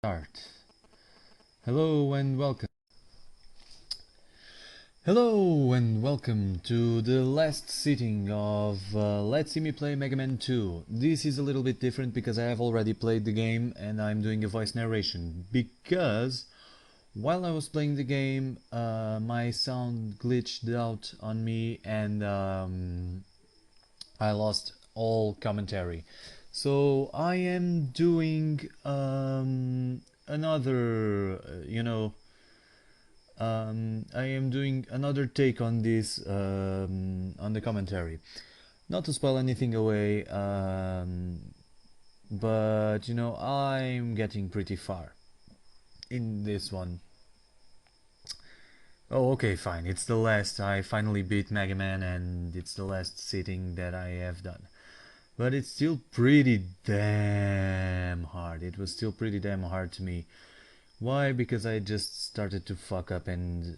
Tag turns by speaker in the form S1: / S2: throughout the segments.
S1: Start. Hello and welcome. Hello and welcome to the last sitting of Let's See Me Play Megaman 2. This is a little bit different because I have already played the game and I'm doing a voice narration. Because while I was playing the game, my sound glitched out on me and I lost all commentary. So I am doing another, I am doing another take on this, on the commentary. Not to spoil anything away, but I'm getting pretty far in this one. Oh, okay, fine. It's the last. I finally beat Megaman, and it's the last sitting that I have done. But it's still pretty damn hard. It was still pretty damn hard to me. Why? Because I just started to fuck up, and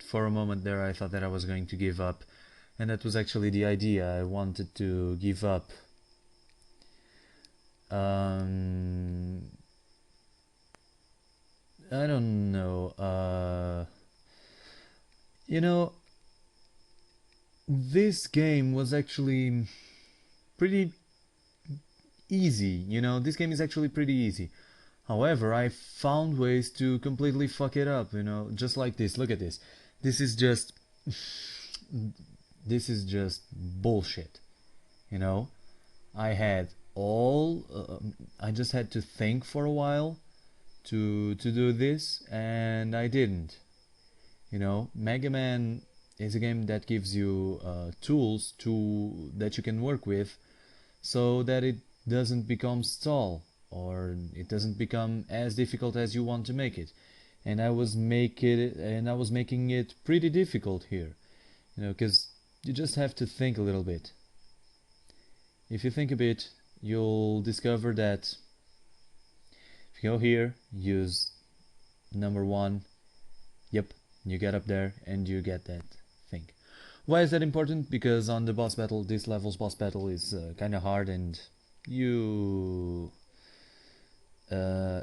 S1: for a moment there I thought that I was going to give up, and that was actually the idea. I wanted to give up. Um, I don't know. You know, this game was actually pretty easy. This game is actually pretty easy. However, I found ways to completely fuck it up, just like this. Look at this. This is just this is just bullshit. You know, I had all I just had to think for a while to do this, and I didn't. Mega Man is a game that gives you tools to that you can work with, so that it doesn't become stall or it doesn't become as difficult as you want to make it. And I was making it pretty difficult here, because you just have to think a little bit. If you think a bit, you'll discover that if you go here, use number one, yep, you get up there and you get that thing. Why is that important? Because on the boss battle, this level's boss battle is kind of hard, and you uh,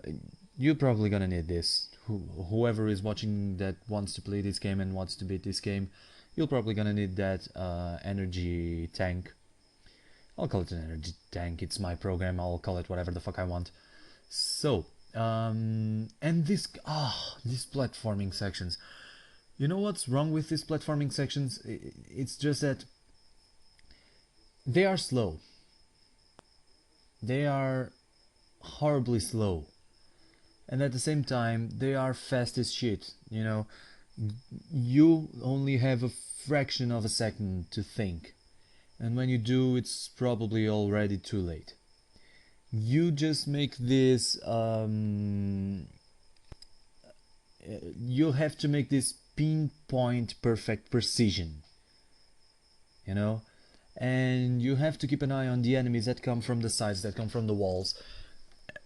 S1: you're probably gonna need this. Whoever is watching that wants to play this game and wants to beat this game, you're probably gonna need that energy tank. I'll call it an energy tank. It's my program. I'll call it whatever the fuck I want. So, and these platforming sections. You know what's wrong with these platforming sections? It's just that they are slow. They are horribly slow. And at the same time, they are fast as shit. You only have a fraction of a second to think. And when you do, it's probably already too late. You just make this you have to make this pinpoint perfect precision, you know and you have to keep an eye on the enemies that come from the sides, that come from the walls.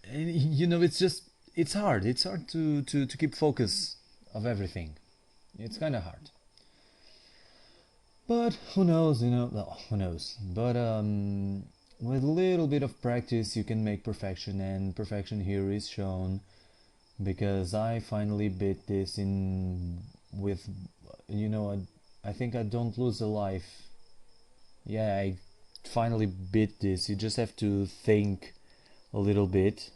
S1: And it's hard to keep focus of everything. It's kind of hard, but who knows, well, who knows, but with a little bit of practice you can make perfection, and perfection here is shown because I finally beat this in with I think I don't lose a life. Yeah, I finally beat this. You just have to think a little bit.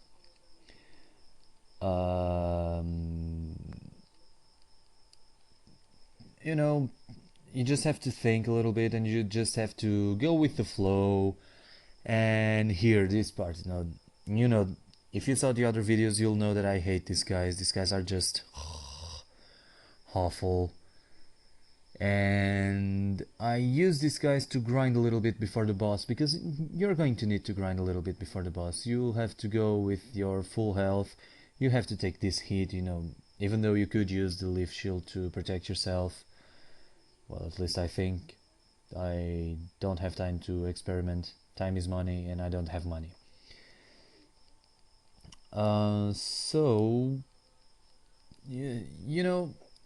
S1: Um, you know, you just have to think a little bit, and you just have to go with the flow. And here, this part, if you saw the other videos, you'll know that I hate these guys. These guys are just awful. And I use these guys to grind a little bit before the boss, because you're going to need to grind a little bit before the boss. You'll have to go with your full health. You have to take this hit, even though you could use the leaf shield to protect yourself. Well, at least I think. I don't have time to experiment. Time is money, and I don't have money. So,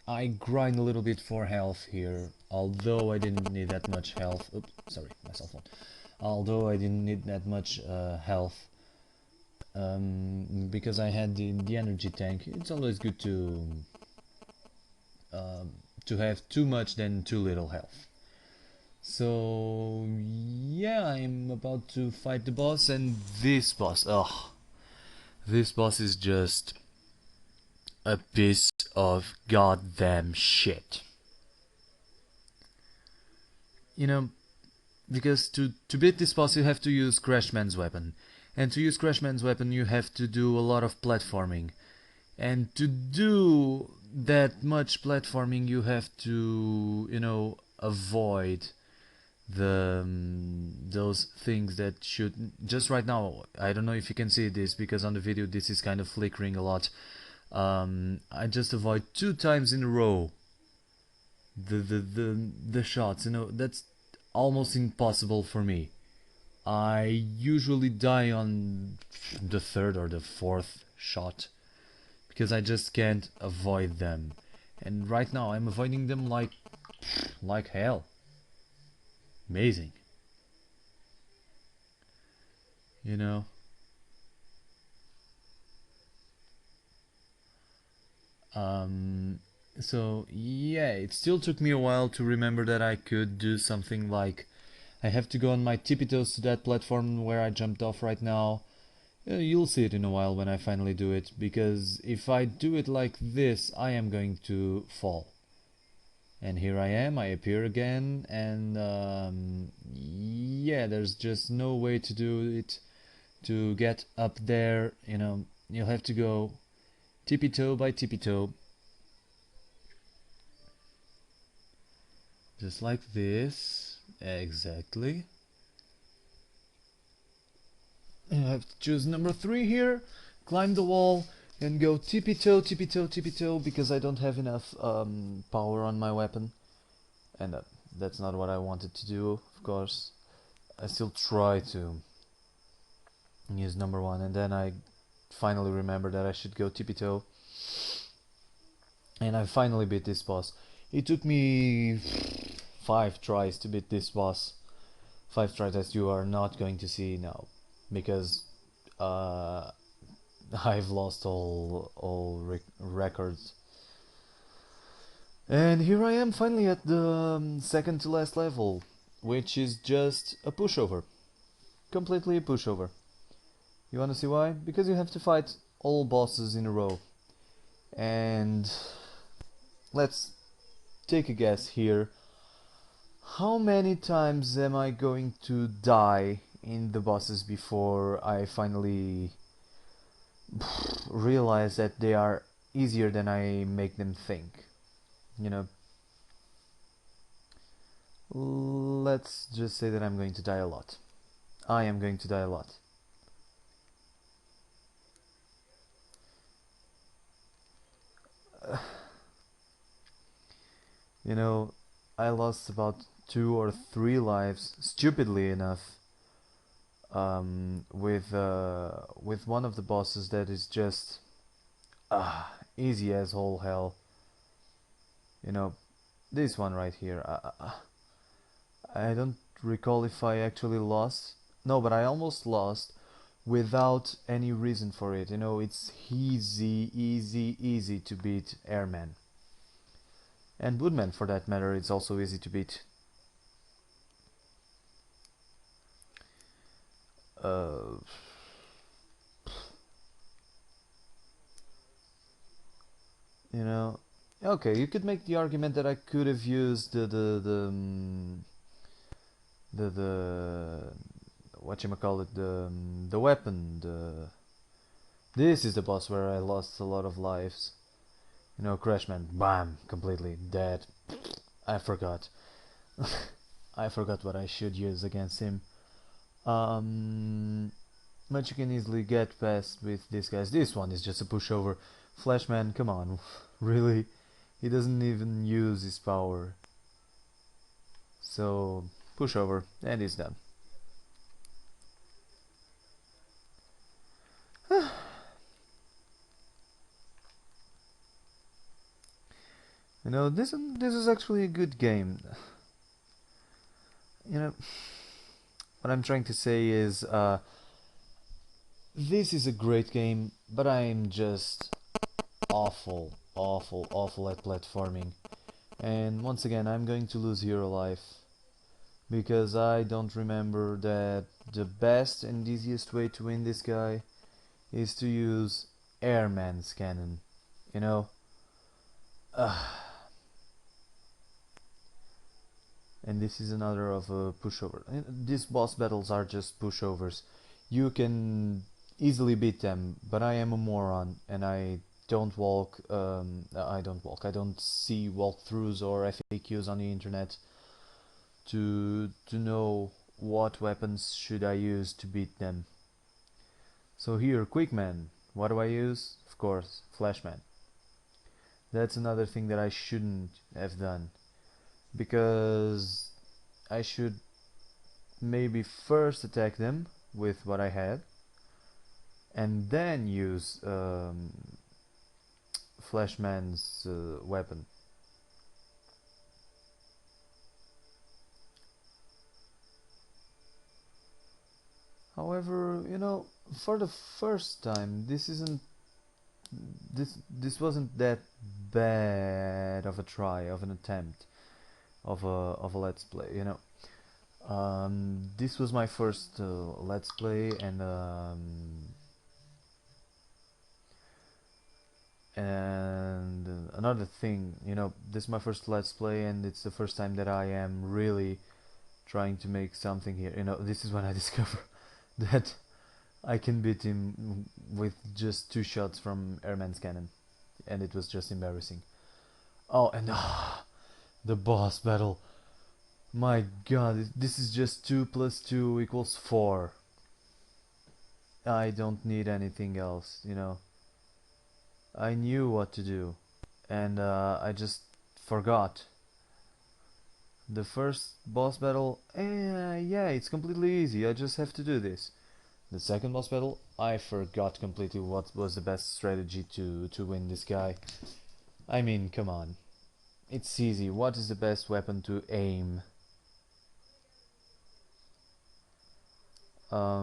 S1: I grind a little bit for health here, although I didn't need that much health. Oops, sorry, my cell phone. Although I didn't need that much health, because I had the energy tank. It's always good to have too much than too little health. So yeah, I'm about to fight the boss, and this boss, this boss is just a piece of goddamn shit. You know, because to beat this boss you have to use Crashman's weapon. And to use Crashman's weapon you have to do a lot of platforming. And to do that much platforming you have to, avoid those things that should just right now. I don't know if you can see this because on the video this is kind of flickering a lot. I just avoid 2 times in a row the shots. That's almost impossible for me. I usually die on the third or the fourth shot because I just can't avoid them. And right now I'm avoiding them like hell. Amazing. You know. So yeah, it still took me a while to remember that I could do something like I have to go on my tippy toes to that platform where I jumped off right now. You'll see it in a while when I finally do it, because if I do it like this, I am going to fall. And here I am, I appear again, and yeah, there's just no way to do it to get up there. You'll have to go tippy toe by tippy toe. Just like this. Exactly. You have to choose number 3 here, climb the wall, and go tippy toe, tippy toe, tippy toe, because I don't have enough power on my weapon. And that's not what I wanted to do, of course. I still try to use number 1, and then I finally remember that I should go tippy toe. And I finally beat this boss. It took me 5 tries to beat this boss. 5 tries that you are not going to see now, because I've lost all records. And here I am finally at the second to last level, which is just a pushover. Completely a pushover. You wanna see why? Because you have to fight all bosses in a row. And let's take a guess here. How many times am I going to die in the bosses before I finally realize that they are easier than I make them think? Let's just say that I'm going to die a lot. I am going to die a lot. I lost about 2 or 3 lives, stupidly enough, with one of the bosses that is just easy as whole hell. This one right here. I don't recall if I actually lost. No, but I almost lost without any reason for it. It's easy to beat Airman. And Woodman, for that matter, it's also easy to beat. Okay, you could make the argument that I could have used the whatchamacallit, the weapon. This is the boss where I lost a lot of lives. Crashman, bam, completely dead. I forgot. I forgot what I should use against him. But you can easily get past with these guys. This one is just a pushover. Flashman, come on, really? He doesn't even use his power. So, pushover, and he's done. This is actually a good game. What I'm trying to say is, This is a great game, but I'm just awful at platforming. And once again, I'm going to lose Hero Life because I don't remember that the best and easiest way to win this guy is to use Airman's Cannon. You know? And this is another of a pushover. These boss battles are just pushovers. You can easily beat them, but I am a moron and I don't see walkthroughs or FAQs on the internet to know what weapons should I use to beat them. So here, Quickman. What do I use? Of course, Flashman. That's another thing that I shouldn't have done because I should maybe first attack them with what I had and then use Flashman's weapon. However, for the first time, this wasn't that bad of a try, of an attempt, of a let's play. This was my first let's play, and another thing, this is my first let's play, and it's the first time that I am really trying to make something here. This is when I discover that I can beat him with just 2 shots from Airman's Cannon, and it was just embarrassing. Oh, and the boss battle. My god, this is just 2 plus 2 equals 4. I don't need anything else. I knew what to do, and I just forgot. The first boss battle, yeah, it's completely easy, I just have to do this. The second boss battle, I forgot completely what was the best strategy to win this guy. I mean, come on. It's easy, what is the best weapon to aim?